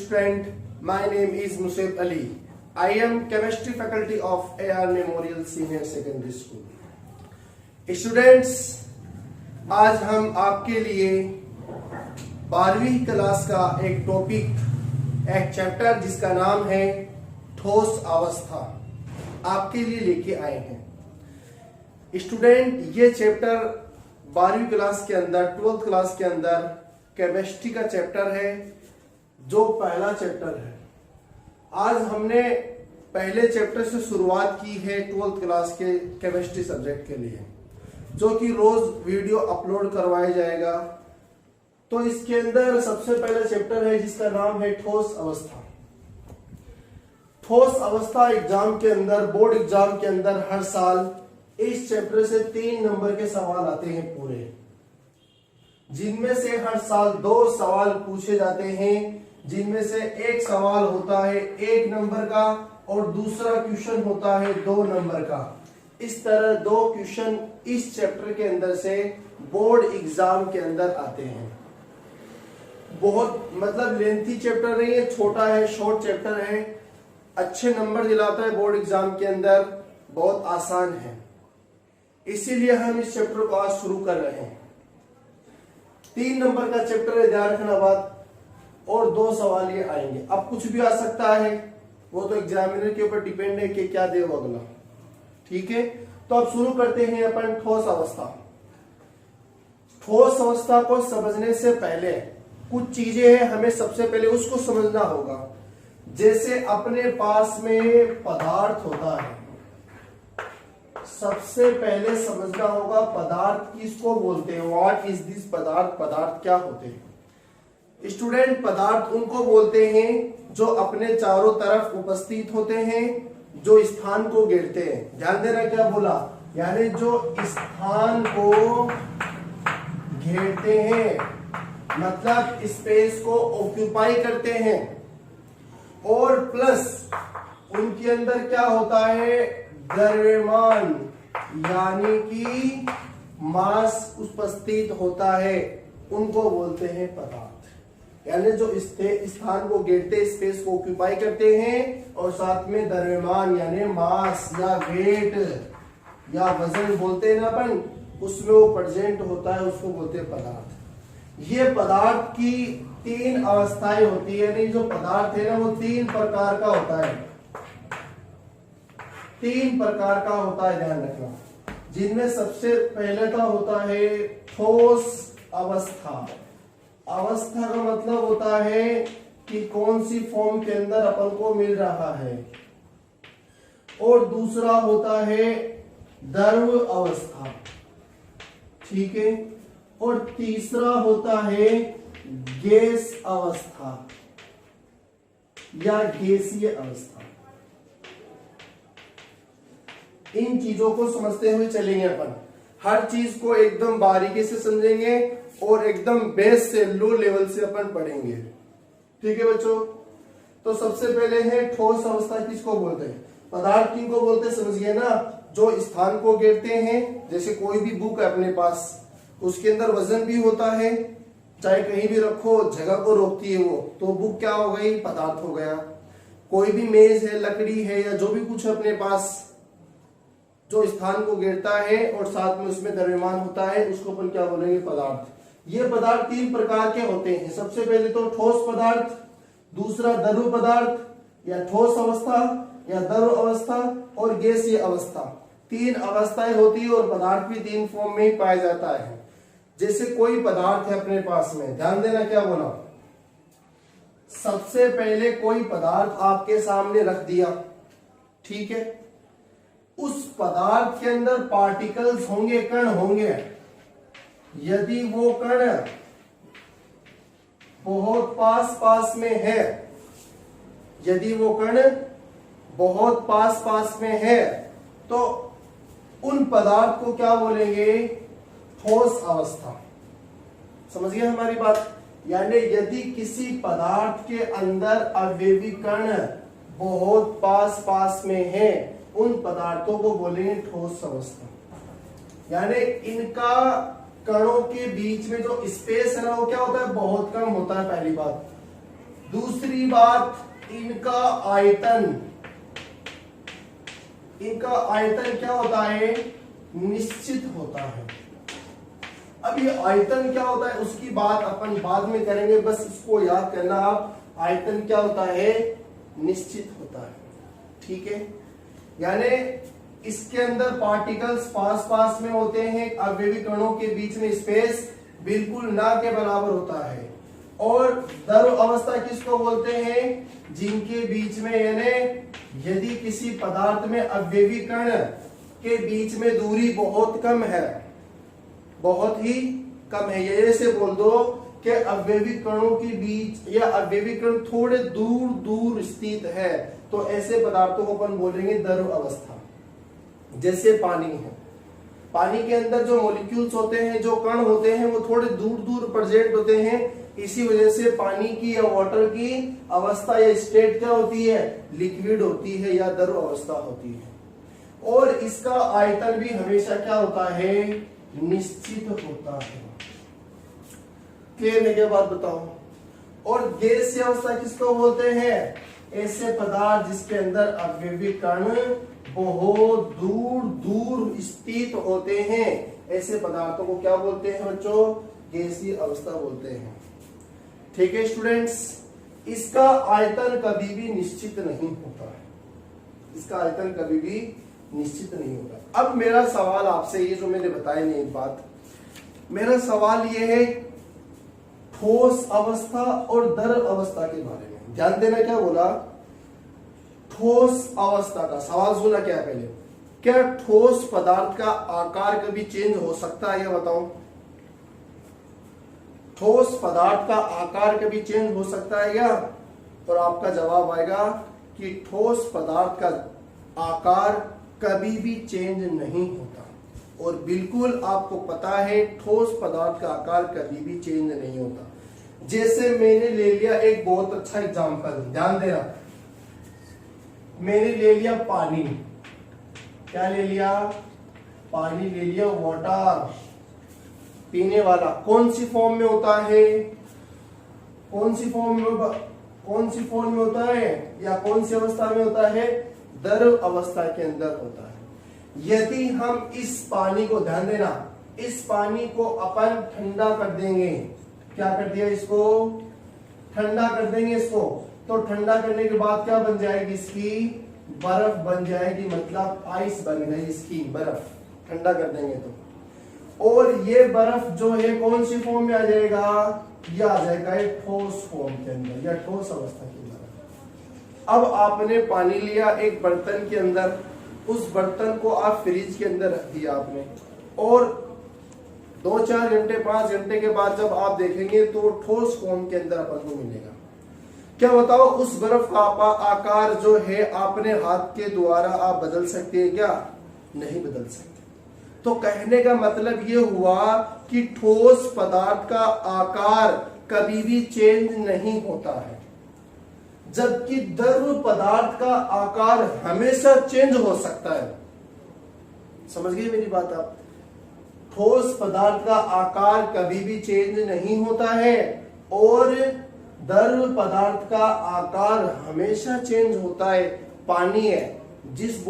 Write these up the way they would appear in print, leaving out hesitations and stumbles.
student, my name is Musab Ali. I am chemistry faculty of AR Memorial Senior Secondary School. Students, आज हम आपके लिए 12वीं class का एक टॉपिक, एक चैप्टर जिसका नाम है ठोस अवस्था, आपके लिए लेके आए हैं। स्टूडेंट, ये चैप्टर 12वीं क्लास के अंदर, 12th क्लास के अंदर केमिस्ट्री का चैप्टर है, जो पहला चैप्टर है। आज हमने पहले चैप्टर से शुरुआत की है 12th क्लास के केमिस्ट्री सब्जेक्ट के लिए, जो कि रोज वीडियो अपलोड करवाया जाएगा। तो इसके अंदर सबसे पहला चैप्टर है जिसका नाम है ठोस अवस्था। ठोस अवस्था एग्जाम के अंदर, बोर्ड एग्जाम के अंदर हर साल इस चैप्टर से 3 नंबर के सवाल आते हैं पूरे, जिनमें से हर साल 2 सवाल पूछे जाते हैं, जिनमें से एक सवाल होता है 1 नंबर का और दूसरा क्वेश्चन होता है 2 नंबर का। इस तरह 2 क्वेश्चन इस चैप्टर के अंदर से बोर्ड एग्जाम के अंदर आते हैं। बहुत मतलब लेंथी चैप्टर नहीं है, छोटा है, शॉर्ट चैप्टर है, अच्छे नंबर दिलाता है बोर्ड एग्जाम के अंदर, बहुत आसान है। इसीलिए हम इस चैप्टर को आज शुरू कर रहे हैं। 3 नंबर का चैप्टर है, ध्यान रखना बात, और 2 सवाल ये आएंगे। अब कुछ भी आ सकता है, वो तो एग्जामिनर के ऊपर डिपेंड है कि क्या दे वो अगला। ठीक है, तो अब शुरू करते हैं अपन ठोस अवस्था। ठोस अवस्था को समझने से पहले कुछ चीजें हैं, हमें सबसे पहले उसको समझना होगा। जैसे अपने पास में पदार्थ होता है, सबसे पहले समझना होगा पदार्थ किसको बोलते हैं, व्हाट इज दिस पदार्थ, पदार्थ क्या होते हैं। स्टूडेंट, पदार्थ उनको बोलते हैं जो अपने चारों तरफ उपस्थित होते हैं, जो स्थान को घेरते हैं। ध्यान देना क्या बोला, यानी जो स्थान को घेरते हैं, मतलब स्पेस को ऑक्यूपाई करते हैं, और प्लस उनके अंदर क्या होता है, द्रव्यमान यानी कि मास उपस्थित होता है, उनको बोलते हैं पदार्थ। यानी जो स्थान को घेरते, स्पेस को ऑक्यूपाई करते हैं, और साथ में द्रव्यमान यानी मास या वेट या वजन बोलते हैं ना अपन, उसमें वो प्रेजेंट होता है, उसको बोलते हैं पदार्थ। ये पदार्थ की 3 अवस्थाएं होती है, यानी जो पदार्थ है ना वो 3 प्रकार का होता है, 3 प्रकार का होता है, ध्यान रखना। जिनमें सबसे पहले का होता है ठोस अवस्था। अवस्था का मतलब होता है कि कौन सी फॉर्म के अंदर अपन को मिल रहा है, और दूसरा होता है द्रव अवस्था, ठीक है, और तीसरा होता है गैस अवस्था या गैसीय अवस्था। इन चीजों को समझते हुए चलेंगे अपन, हर चीज को एकदम बारीकी से समझेंगे और एकदम बेस से, लो लेवल से अपन पढ़ेंगे। ठीक है बच्चों, तो सबसे पहले है ठोस अवस्था किसको बोलते हैं, पदार्थ किनको बोलते हैं, समझिए ना, जो स्थान को घेरते हैं। जैसे कोई भी बुक है अपने पास, उसके अंदर वजन भी होता है, चाहे कहीं भी रखो जगह को रोकती है वो, तो बुक क्या हो गई, पदार्थ हो गया। कोई भी मेज है, लकड़ी है, या जो भी कुछ है अपने पास जो स्थान को घेरता है और साथ में उसमें द्रव्यमान होता है, उसको अपन क्या बोलेंगे, पदार्थ। ये पदार्थ 3 प्रकार के होते हैं। सबसे पहले तो ठोस पदार्थ, दूसरा द्रव पदार्थ या ठोस अवस्था या द्रव अवस्था, और गैसीय अवस्था। 3 अवस्थाएं होती है, और पदार्थ भी 3 फॉर्म में ही पाया जाता है। जैसे कोई पदार्थ है अपने पास में, ध्यान देना क्या बोला, सबसे पहले कोई पदार्थ आपके सामने रख दिया, ठीक है, उस पदार्थ के अंदर पार्टिकल्स होंगे, कण होंगे। यदि वो कण बहुत पास में है, यदि वो कण बहुत पास में है, तो उन पदार्थ को क्या बोलेंगे, ठोस अवस्था। समझ गए हमारी बात। यानी यदि किसी पदार्थ के अंदर अवयवी कण बहुत पास में है, उन पदार्थों को बोलेंगे ठोस अवस्था। यानी इनका कणों के बीच में जो स्पेस है ना, वो क्या होता है, बहुत कम होता है, पहली बात। दूसरी बात, इनका आयतन क्या होता है, निश्चित होता है। अब ये आयतन क्या होता है उसकी बात अपन बाद में करेंगे, बस इसको याद करना आप, आयतन क्या होता है, निश्चित होता है। ठीक है, यानी इसके अंदर पार्टिकल्स पास में होते हैं, अवयवी कणों के बीच में स्पेस बिल्कुल ना के बराबर होता है। और द्रव अवस्था किसको बोलते हैं, जिनके बीच में, यानी यदि किसी पदार्थ में अवयवी कण के बीच में दूरी बहुत कम है, बहुत ही कम है, ये से बोल दो कि अवयवी कणों के बीच या अवयवी कण थोड़े दूर दूर स्थित है, तो ऐसे पदार्थों को अपन बोलेंगे द्रव अवस्था। जैसे पानी है, पानी के अंदर जो मॉलिक्यूल्स होते हैं, जो कण होते हैं, वो थोड़े दूर दूर प्रेजेंट होते हैं, इसी वजह से पानी की या वाटर की अवस्था या स्टेट क्या होती है, लिक्विड होती है या द्रव अवस्था होती है। और इसका आयतन भी हमेशा क्या होता है, निश्चित होता है। क्लियर है क्या बात, बताओ। और गैसीय अवस्था किसको बोलते हैं, ऐसे पदार्थ जिसके अंदर अवयवी कण बहुत दूर दूर स्थित होते हैं, ऐसे पदार्थों को क्या बोलते हैं बच्चों, गैसीय अवस्था बोलते हैं। ठीक है स्टूडेंट्स, इसका आयतन कभी भी निश्चित नहीं होता है, इसका आयतन कभी भी निश्चित नहीं होता। अब मेरा सवाल आपसे, ये जो मैंने बताया नहीं एक बात, मेरा सवाल ये है ठोस अवस्था और द्रव अवस्था के बारे में ध्यान देना। क्या बोला, ठोस अवस्था का सवाल सुना क्या पहले, क्या ठोस पदार्थ का आकार कभी चेंज हो सकता है, ये बताओ। ठोस पदार्थ का आकार कभी चेंज हो सकता है क्या, और आपका जवाब आएगा कि ठोस पदार्थ का आकार कभी भी चेंज नहीं होता। और बिल्कुल आपको पता है ठोस पदार्थ का आकार कभी भी चेंज नहीं होता। जैसे मैंने ले लिया एक बहुत अच्छा एग्जांपल, ध्यान देना, मैंने ले लिया पानी, क्या ले लिया, पानी ले लिया, वाटर, पीने वाला। कौन सी फॉर्म में होता है, कौन सी फॉर्म में होता है, या कौन सी अवस्था में होता है, द्रव अवस्था के अंदर होता है। यदि हम इस पानी को, ध्यान देना, इस पानी को अपन ठंडा कर देंगे, क्या कर दिया, इसको ठंडा कर देंगे इसको, तो ठंडा करने के बाद क्या बन जाएगी, इसकी बर्फ बन जाएगी, मतलब आइस बन गई इसकी बर्फ, ठंडा कर देंगे तो। और ये बर्फ जो है कौन सी फॉर्म में आ जाएगा, ये आ जाएगा एक ठोस फॉर्म के अंदर या ठोस अवस्था के अंदर। अब आपने पानी लिया एक बर्तन के अंदर, उस बर्तन को आप फ्रिज के अंदर रख दिया आपने, और 2-4 घंटे 5 घंटे के बाद जब आप देखेंगे तो ठोस फॉर्म के अंदर अपन को मिलेगा। क्या बताओ, उस बर्फ का आकार जो है आपने हाथ के द्वारा आप बदल सकते हैं क्या, नहीं बदल सकते। तो कहने का मतलब ये हुआ कि ठोस पदार्थ का आकार कभी भी चेंज नहीं होता है, जबकि द्रव पदार्थ का आकार हमेशा चेंज हो सकता है। समझ गए मेरी बात आप, ठोस पदार्थ का आकार कभी भी चेंज नहीं होता है और द्रव पदार्थ का आकार हमेशा चेंज होता है। पानी है, जिस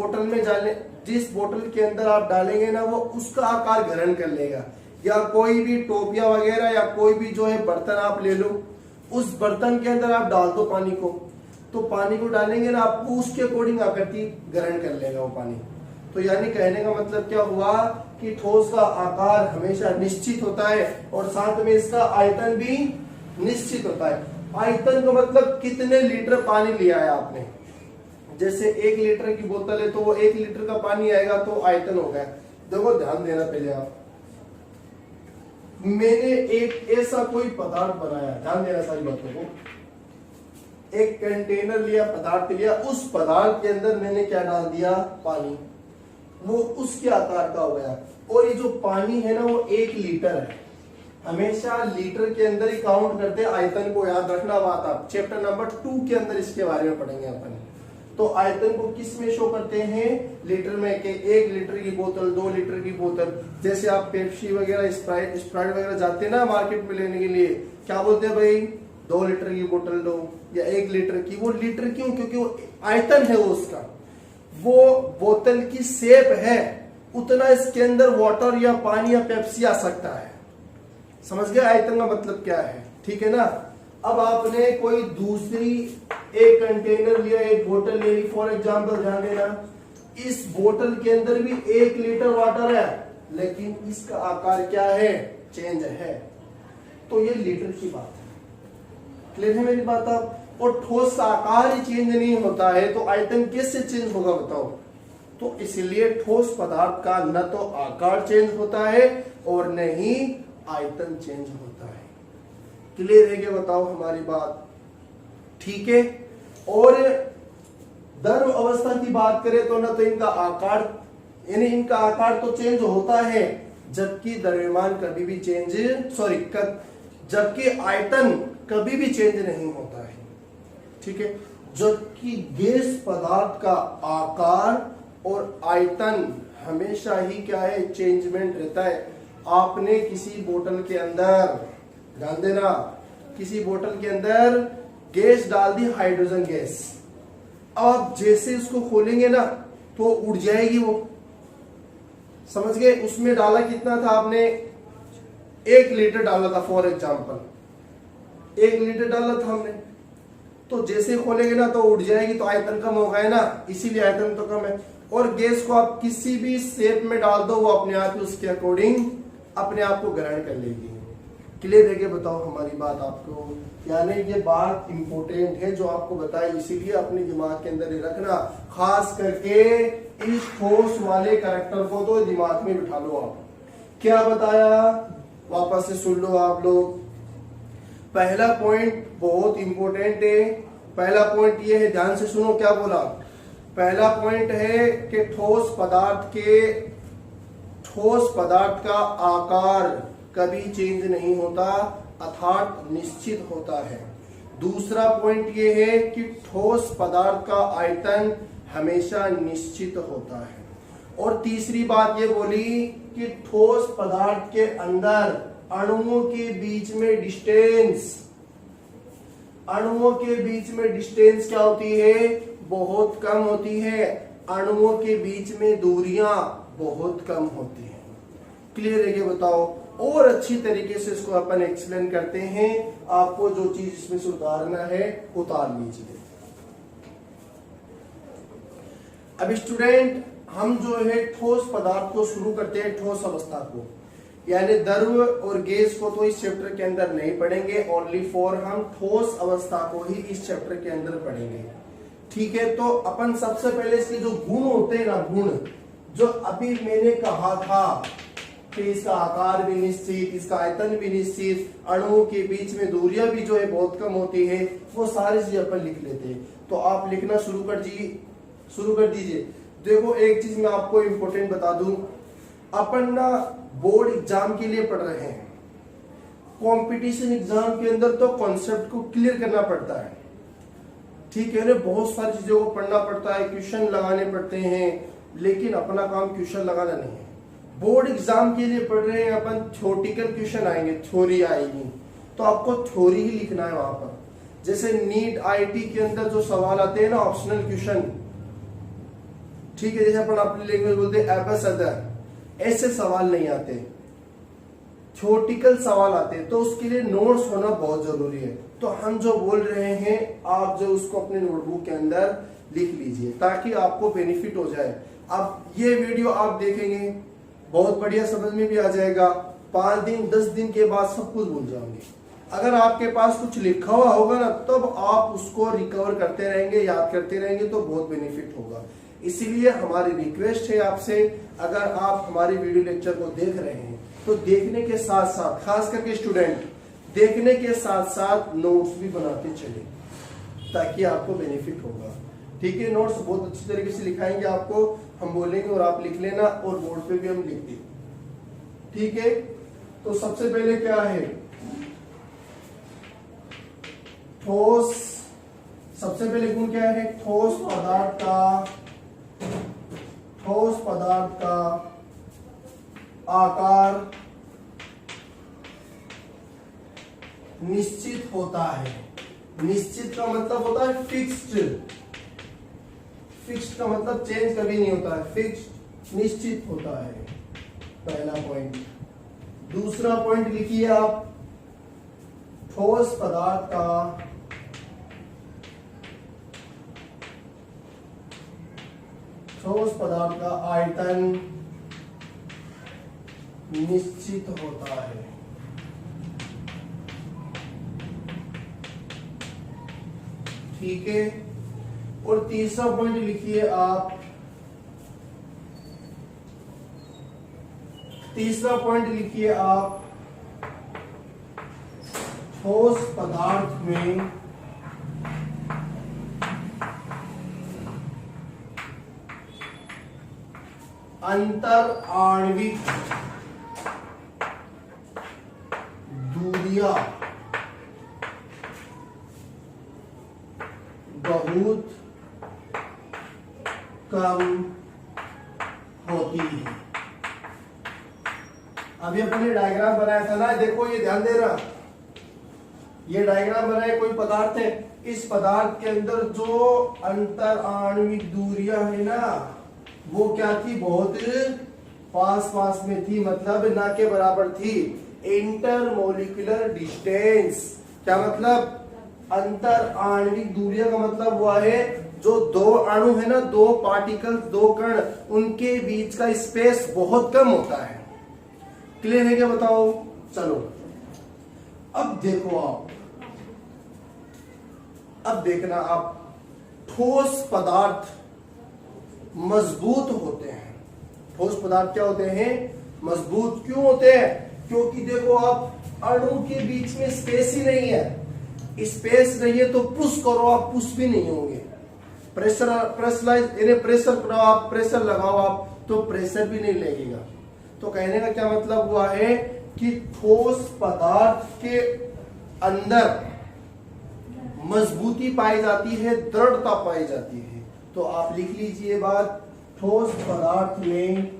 बोतल के अंदर आप डालेंगे ना, वो उसका आकार ग्रहण कर लेगा। या कोई भी टोपिया वगैरह या कोई भी जो है बर्तन आप ले लो, उस बर्तन के अंदर आप डाल दो पानी को, तो पानी को डालेंगे ना, आपको उसके अकॉर्डिंग आकृति ग्रहण कर लेगा वो पानी। तो यानी कहने का मतलब क्या हुआ कि ठोस का आकार हमेशा निश्चित होता है और साथ में इसका आयतन भी निश्चित होता है। आयतन का मतलब कितने लीटर पानी लिया है आपने। जैसे 1 लीटर की बोतल है तो वो 1 लीटर का पानी आएगा, तो आयतन हो गया। देखो ध्यान देना पहले आप, मैंने एक ऐसा कोई पदार्थ बनाया, ध्यान देना सारी बातों को। एक कंटेनर लिया, पदार्थ लिया, उस पदार्थ के अंदर मैंने क्या डाल दिया, पानी, वो उसके आकार का हो गया। और ये जो पानी है ना वो 1 लीटर है। हमेशा लीटर के अंदर ही काउंट करते हैं, आयतन को याद रखना बात आप चैप्टर नंबर 2 के अंदर इसके बारे में पढ़ेंगे अपन। तो आयतन को किस में शो करते हैं, लीटर में, के 1 लीटर की बोतल, 2 लीटर की बोतल। जैसे आप पेप्सी वगैरह स्प्राइट वगैरह जाते हैं ना मार्केट में लेने के लिए, क्या बोलते हैं भाई, 2 लीटर की बोतल लो या 1 लीटर की, वो लीटर क्यों? क्योंकि वो आयतन है, वो उसका वो बोतल की शेप है, उतना इसके अंदर वाटर या पानी या पेप्सी आ सकता है। समझ गए आयतन का मतलब क्या है? ठीक है ना। अब आपने कोई दूसरी एक कंटेनर लिया, एक बोतल ले ली, फॉर एग्जाम्पल ध्यान देना, इस बोतल के अंदर भी 1 लीटर वाटर है, लेकिन इसका आकार क्या है? चेंज है। तो ये लीटर की बात है। क्लियर है मेरी बात आप? और ठोस का आकार ही चेंज नहीं होता है तो आयतन कैसे चेंज होगा बताओ? तो इसलिए ठोस पदार्थ का न तो आकार चेंज होता है और न ही आयतन चेंज होता है। क्लियर है क्या? बताओ हमारी बात, ठीक है। और द्रव अवस्था की बात करें तो ना तो इनका आकार, यानी इनका आकार तो चेंज होता है, जबकि द्रव्यमान कभी भी जबकि आयतन कभी भी चेंज नहीं होता है। ठीक है। जबकि गैस पदार्थ का आकार और आयतन हमेशा ही क्या है? चेंजमेंट रहता है। आपने किसी बोतल के अंदर, ध्यान देना, किसी बोतल के अंदर गैस डाल दी, हाइड्रोजन गैस। अब जैसे इसको खोलेंगे ना तो उड़ जाएगी वो। समझ गए? उसमें डाला कितना था आपने? 1 लीटर डाला था, फॉर एग्जाम्पल 1 लीटर डाला था हमने, तो जैसे खोलेंगे ना तो उड़ जाएगी, तो आयतन कम हो गया ना, इसीलिए आयतन तो कम है। और गैस को आप किसी भी शेप में डाल दो, वो अपने आप ही उसके अकॉर्डिंग अपने आप को ग्रहण कर लेगी। क्लियर है कि? बताओ हमारी बात आपको, यानी ये बात इंपॉर्टेंट है जो आपको बताई, इसीलिए अपने दिमाग के अंदर ही रखना। खास करके इस ठोस वाले कैरेक्टर को तो दिमाग में बिठा लो। आप क्या बताया वापस से सुन लो आप लोग। पहला पॉइंट बहुत इंपॉर्टेंट है। पहला पॉइंट ये है, ध्यान से सुनो क्या बोला। पहला पॉइंट है कि ठोस पदार्थ का आकार कभी चेंज नहीं होता, अर्थात निश्चित होता है। दूसरा पॉइंट ये है कि ठोस पदार्थ का आयतन हमेशा निश्चित होता है। और तीसरी बात ये बोली कि ठोस पदार्थ के अंदर अणुओं के बीच में डिस्टेंस क्या होती है? बहुत कम होती है। अणुओं के बीच में दूरियां बहुत कम होती हैं। क्लियर है क्या? बताओ। और अच्छी तरीके से इसको अपन एक्सप्लेन करते हैं। आपको जो चीज इसमें से उतारना है उतार लीजिए। अब स्टूडेंट, हम जो है ठोस पदार्थ को शुरू करते हैं, ठोस अवस्था को, यानी द्रव और गैस को तो इस चैप्टर के अंदर नहीं पढ़ेंगे, ओनली फॉर हम ठोस अवस्था को ही इस चैप्टर के अंदर पढ़ेंगे। ठीक है। तो अपन सबसे पहले इसके जो गुण होते हैं ना, गुण जो अभी मैंने कहा था कि इसका आकार भी निश्चित, इसका आयतन भी निश्चित, अणुओं के बीच में दूरियां भी जो है बहुत कम होती है, वो सारी चीजें अपन लिख लेते हैं। तो आप लिखना शुरू कर दीजिए। देखो एक चीज मैं आपको इंपॉर्टेंट बता दूं, अपन ना बोर्ड एग्जाम के लिए पढ़ रहे हैं। कंपटीशन एग्जाम के अंदर तो कॉन्सेप्ट को क्लियर करना पड़ता है। ठीक है ना, बहुत सारी चीजों को पढ़ना पड़ता है, क्वेश्चन लगाने पड़ते हैं, लेकिन अपना काम क्वेश्चन लगाना नहीं है। बोर्ड एग्जाम के लिए पढ़ रहे हैं अपन, थ्योरेटिकल क्वेश्चन आएंगे, थ्योरी आएगी, तो आपको थ्योरी ही लिखना है वहां पर। जैसे नीट आईटी के अंदर जो सवाल आते हैं ना, ऑप्शनल क्वेश्चन, ठीक है, जैसे अपन अपनी लैंग्वेज बोलते हैं एबस अदर, ऐसे सवाल नहीं आते, थ्योरेटिकल सवाल आते हैं, तो उसके लिए नोट्स होना बहुत जरूरी है। तो हम जो बोल रहे हैं आप जो उसको अपने नोटबुक के अंदर लिख लीजिए ताकि आपको बेनिफिट हो जाए। अब ये वीडियो आप देखेंगे, बहुत बढ़िया समझ में भी आ जाएगा, 5 दिन 10 दिन के बाद सब कुछ भूल जाओगे। अगर आपके पास कुछ लिखा हुआ होगा ना, तब आप उसको रिकवर करते रहेंगे, याद करते रहेंगे, तो बहुत बेनिफिट होगा। इसीलिए हमारी रिक्वेस्ट है आपसे, अगर आप हमारी वीडियो लेक्चर को देख रहे हैं तो देखने के साथ साथ, खास करके स्टूडेंट, देखने के साथ साथ नोट्स भी बनाते चले ताकि आपको बेनिफिट होगा। ठीक है, नोट्स बहुत अच्छी तरीके से लिखाएंगे आपको, हम बोलेंगे और आप लिख लेना, और बोर्ड पे भी हम लिख देंगे। ठीक है, तो सबसे पहले क्या है, ठोस, सबसे पहले गुण क्या है, ठोस पदार्थ का आकार निश्चित होता है। निश्चित का मतलब होता है फिक्स्ड। फिक्स्ड का मतलब चेंज कभी नहीं होता है, फिक्स्ड निश्चित होता है, पहला पॉइंट। दूसरा पॉइंट लिखिए आप, ठोस पदार्थ का आयतन निश्चित होता है। ठीक है। और तीसरा पॉइंट लिखिए आप, ठोस पदार्थ में अंतर आणविक दूरियां बहुत कम होती है। अभी अपने डायग्राम बनाया था ना, देखो ये ध्यान देना, ये डायग्राम बनाया, कोई पदार्थ है, इस पदार्थ के अंदर जो अंतर आणविक दूरियां है ना, वो क्या थी, बहुत पास पास में थी, मतलब ना के बराबर थी। इंटरमोलिकुलर डिस्टेंस क्या मतलब, अंतर आणविक दूरियां का मतलब हुआ है जो दो अणु है ना, दो पार्टिकल्स, दो कण, उनके बीच का स्पेस बहुत कम होता है। क्लियर है क्या, बताओ। चलो अब देखो आप, अब देखना आप, ठोस पदार्थ मजबूत होते हैं। ठोस पदार्थ क्या होते हैं, मजबूत क्यों होते हैं, क्योंकि देखो आप, अणु के बीच में स्पेस ही नहीं है। स्पेस नहीं है तो पुश करो आप, पुश भी नहीं होंगे। प्रेशर करो आप, प्रेशर लगाओ आप, तो प्रेशर भी नहीं लगेगा। तो कहने का क्या मतलब हुआ है कि ठोस पदार्थ के अंदर मजबूती पाई जाती है, दृढ़ता पाई जाती है। तो आप लिख लीजिए बात, ठोस पदार्थ में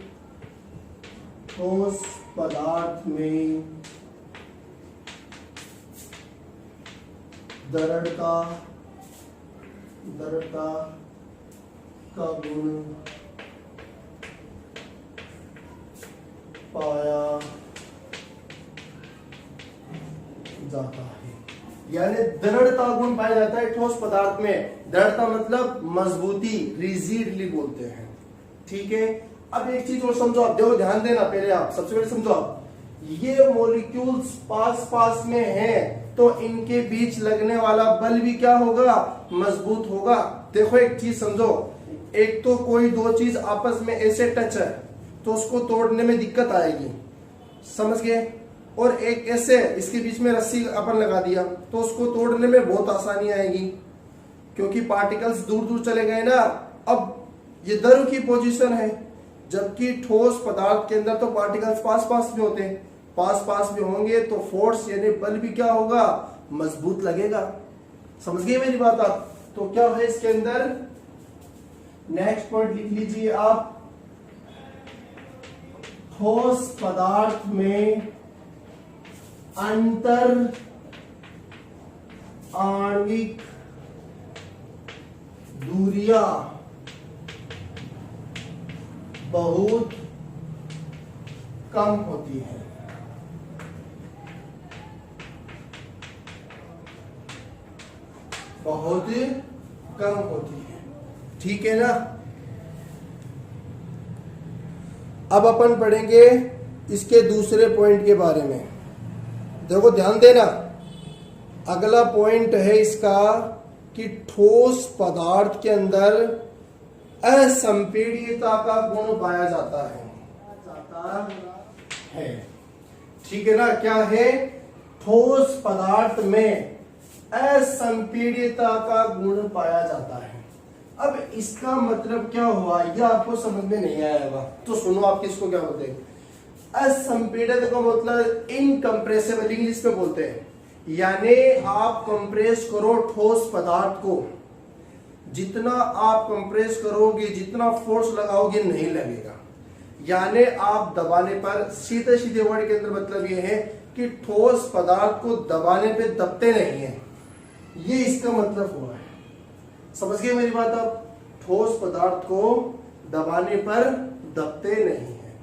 दृढ़ता का गुण पाया जाता है। यानी दृढ़ता गुण पाया जाता है ठोस पदार्थ में। दृढ़ता मतलब मजबूती, रिजिडली बोलते हैं। ठीक है। अब एक चीज और समझो आप, देखो ध्यान देना, पहले आप सबसे पहले समझो आप, ये मॉलिक्यूल्स पास पास में हैं, तो इनके बीच लगने वाला बल भी क्या होगा, मजबूत होगा। देखो एक चीज समझो, एक तो कोई दो चीज आपस में ऐसे टच है तो उसको तोड़ने में दिक्कत आएगी, समझ गए। और एक ऐसे, इसके बीच में रस्सी अपन लगा दिया तो उसको तोड़ने में बहुत आसानी आएगी, क्योंकि पार्टिकल्स दूर दूर चले गए ना। अब ये द्रव की पोजीशन है, जबकि ठोस पदार्थ के अंदर तो पार्टिकल्स पास पास में होते हैं, पास पास में होंगे तो फोर्स यानी बल भी क्या होगा, मजबूत लगेगा। समझ गए मेरी बात आप। तो क्या है इसके अंदर, नेक्स्ट पॉइंट लिख लीजिए आप, ठोस पदार्थ में अंतर आणविक दूरियां बहुत कम होती है। बहुत कम होती है। ठीक है ना। अब अपन पढ़ेंगे इसके दूसरे पॉइंट के बारे में। देखो ध्यान देना, अगला पॉइंट है इसका कि ठोस पदार्थ के अंदर असंपीड्यता का गुण पाया जाता है। ठीक है ना। क्या है, ठोस पदार्थ में असंपीड्यता का गुण पाया जाता है। अब इसका मतलब क्या हुआ, यह आपको समझ में नहीं आया होगा, तो सुनो आप किसको क्या बोलते हैं। असंपीड़ित का मतलब इनकम्प्रेसिबल, इंग्लिश में बोलते हैं। यानी आप कंप्रेस करो ठोस पदार्थ को, जितना आप कंप्रेस करोगे, जितना फोर्स लगाओगे, नहीं लगेगा। यानी आप दबाने पर, सीधे सीधे वर्ड के अंदर मतलब यह है कि ठोस पदार्थ को दबाने पे दबते नहीं है, ये इसका मतलब हुआ है। समझ गए मेरी बात आप? ठोस पदार्थ को दबाने पर दबते नहीं है।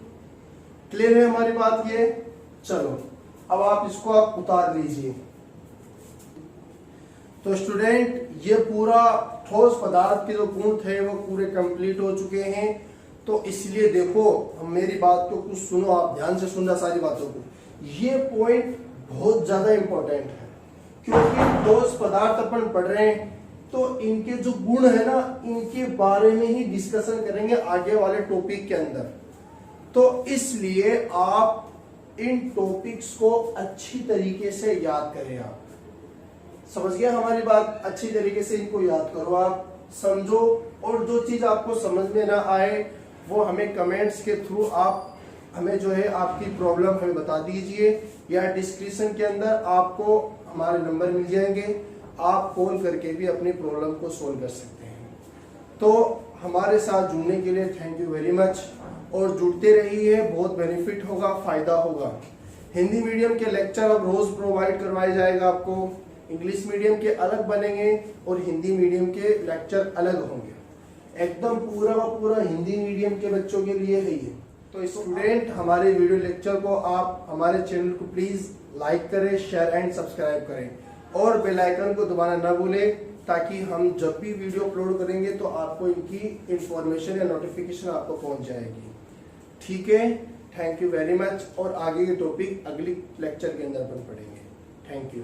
क्लियर है हमारी बात ये? चलो अब आप इसको आप उतार लीजिए। तो स्टूडेंट ये पूरा ठोस पदार्थ के जो गुण थे वो पूरे कंप्लीट हो चुके हैं। तो इसलिए देखो, हम मेरी बात को कुछ सुनो, आप ध्यान से सुनना सारी बातों को। ये पॉइंट बहुत ज्यादा इंपॉर्टेंट है, क्योंकि ठोस पदार्थ अपन पढ़ रहे हैं तो इनके जो गुण है ना, इनके बारे में ही डिस्कशन करेंगे आगे वाले टॉपिक के अंदर। तो इसलिए आप इन टॉपिक्स को अच्छी तरीके से याद करें। आप समझ गए हमारी बात? अच्छी तरीके से इनको याद करो, आप समझो, और जो चीज आपको समझ में ना आए वो हमें कमेंट्स के थ्रू आप हमें जो है आपकी प्रॉब्लम हमें बता दीजिए, या डिस्क्रिप्शन के अंदर आपको हमारे नंबर मिल जाएंगे, आप कॉल करके भी अपनी प्रॉब्लम को सोल्व कर सकते हैं। तो हमारे साथ जुड़ने के लिए थैंक यू वेरी मच, और जुड़ते रहिए, बहुत बेनिफिट होगा, फायदा होगा। हिंदी मीडियम के लेक्चर अब रोज प्रोवाइड करवाए जाएगा आपको, इंग्लिश मीडियम के अलग बनेंगे और हिंदी मीडियम के लेक्चर अलग होंगे। एकदम पूरा का पूरा हिंदी मीडियम के बच्चों के लिए है ये। तो स्टूडेंट हमारे वीडियो लेक्चर को आप हमारे चैनल को प्लीज लाइक करें, शेयर एंड सब्सक्राइब करें, और बेल आइकन को दबाना ना भूलें, ताकि हम जब भी वीडियो अपलोड करेंगे तो आपको इनकी इंफॉर्मेशन या नोटिफिकेशन आपको पहुंच जाएगी। ठीक है, थैंक यू वेरी मच, और आगे के टॉपिक अगली लेक्चर के अंदर अपन पढ़ेंगे। Thank you.